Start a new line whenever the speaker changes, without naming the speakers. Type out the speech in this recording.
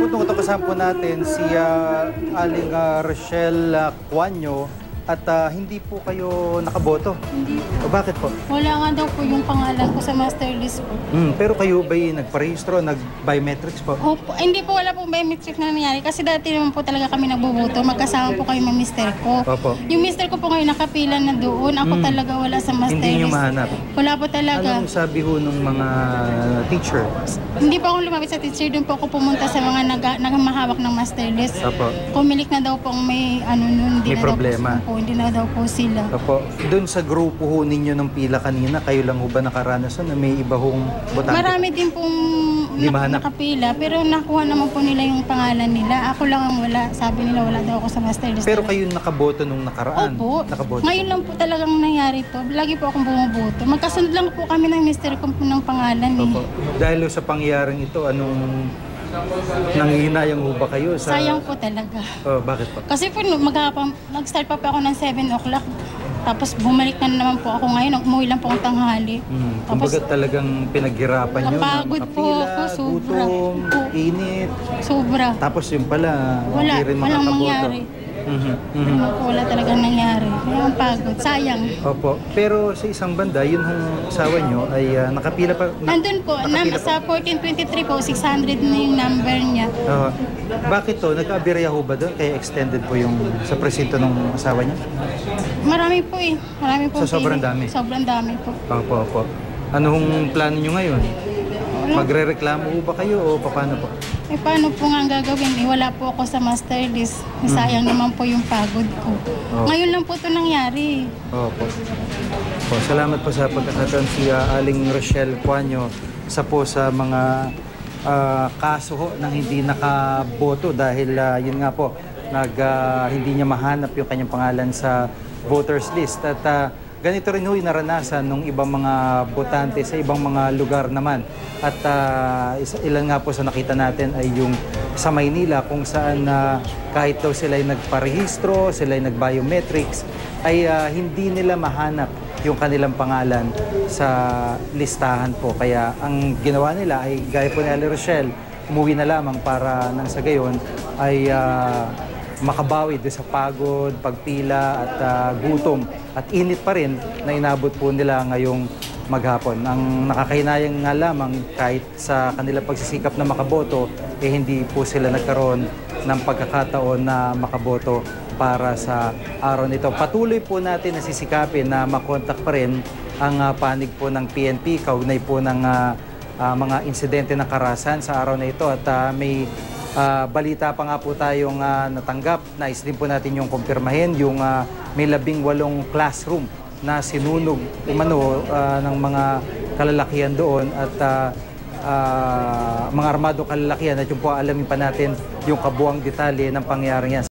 po itong kasama po natin si Aling Rochelle Cuanyo at hindi po kayo nakaboto.
Hindi po.
O bakit po?
Wala nga daw po yung pangalan ko sa master list po.
Pero kayo ba'y nagparehistro, nag-biometrics po?
Opo, hindi po, wala pong biometric na nangyari kasi dati naman po talaga kami nagbuboto. Magkasama po kayo ng mister ko.
Opo.
Yung mister ko po ngayon nakapila na doon. Ako talaga wala sa master
Hindi nyo
list.
mahanap?
Wala po talaga.
Anong sabi ho ng mga teacher?
Hindi po ako lumapit sa teacher. Doon po ako pumunta sa mga nagmahawak ng master list.
Opo.
Kumilik na daw po may ano nun.
May problema.
Hindi na daw po sila.
Opo. Doon sa grupo ho ninyo ng pila kanina, kayo lang ho ba nakaranas na may iba hong botante?
Marami din pong nakapila, pero nakuha naman po nila yung pangalan nila. Ako lang ang wala. Sabi nila wala daw ako sa master list.
Pero kayo nakaboto nung nakaraan?
Opo.
Nakaboto.
Ngayon lang po talagang nangyari to. Lagi po akong bumoboto. Magkasunod lang po kami ng mister ko ng pangalan.
Opo. Dahil sa pangyaring ito, anong nangihinayang ho ba kayo?
Sayang po talaga.
Oh, bakit po?
Kasi po nag-start pa ako ng 7 o'clock. Tapos bumalik na naman po ako ngayon. Umuwi lang po akong tanghali.
Kumbaga talagang pinaghirapan nyo.
Napagod po ako. Sobra.
Gutom, init.
Sobra.
Tapos yun pala, hindi rin
Walang
makakaboto.
mangyari. Wala talagang nangyari. Ang pagod. Sayang.
Opo. Pero sa isang banda, yun ang asawa nyo ay nakapila pa.
Nandun po, sa 1423 po, 600 na yung number niya.
Bakit to? Nagka-aberya ho ba doon? Kaya extended po yung sa presinto ng asawa niya?
Marami po eh. Marami po.
So, sobrang dami?
Sobrang dami po.
Opo. Anong plano nyo ngayon? Magre-reklamo ho ba kayo o paano po?
Eh paano po nga ang gagawin? Eh, wala po ako sa master list. Sayang naman po yung pagod ko. Ngayon lang po ito nangyari.
Opo. Salamat po sa pagkakataon si Aling Rochelle Cuanyo sa mga kaso ho ng hindi nakaboto dahil yun nga po, hindi niya mahanap yung kanyang pangalan sa voters list. At ganito rin ho yung naranasan ng ibang mga botante sa ibang mga lugar naman. At ilan nga po sa nakita natin ay yung sa Maynila kung saan kahit daw sila ay nagparehistro, sila ay nag-biometrics, ay hindi nila mahanap yung kanilang pangalan sa listahan po. Kaya ang ginawa nila ay gaya po ni Ali Rochelle, umuwi na lamang para nang sa gayon ay makabawi doon sa pagod, pagpila at gutom at init pa rin na inabot po nila ngayong maghapon. Ang nakakahinayang nga lamang kahit sa kanilang pagsisikap na makaboto, hindi po sila nagkaroon ng pagkakataon na makaboto para sa araw nito. Patuloy po natin na sisikapin na makontak pa rin ang panig po ng PNP, kaugnay po ng mga insidente ng karahasan sa araw na ito at may balita pa nga po tayong natanggap. Nais din po natin yung kumpirmahin, yung may 18 classroom na sinunog umano ng mga kalalakihan doon at mga armado kalalakihan at yung po alamin pa natin yung kabuang detalye ng pangyayaring yan.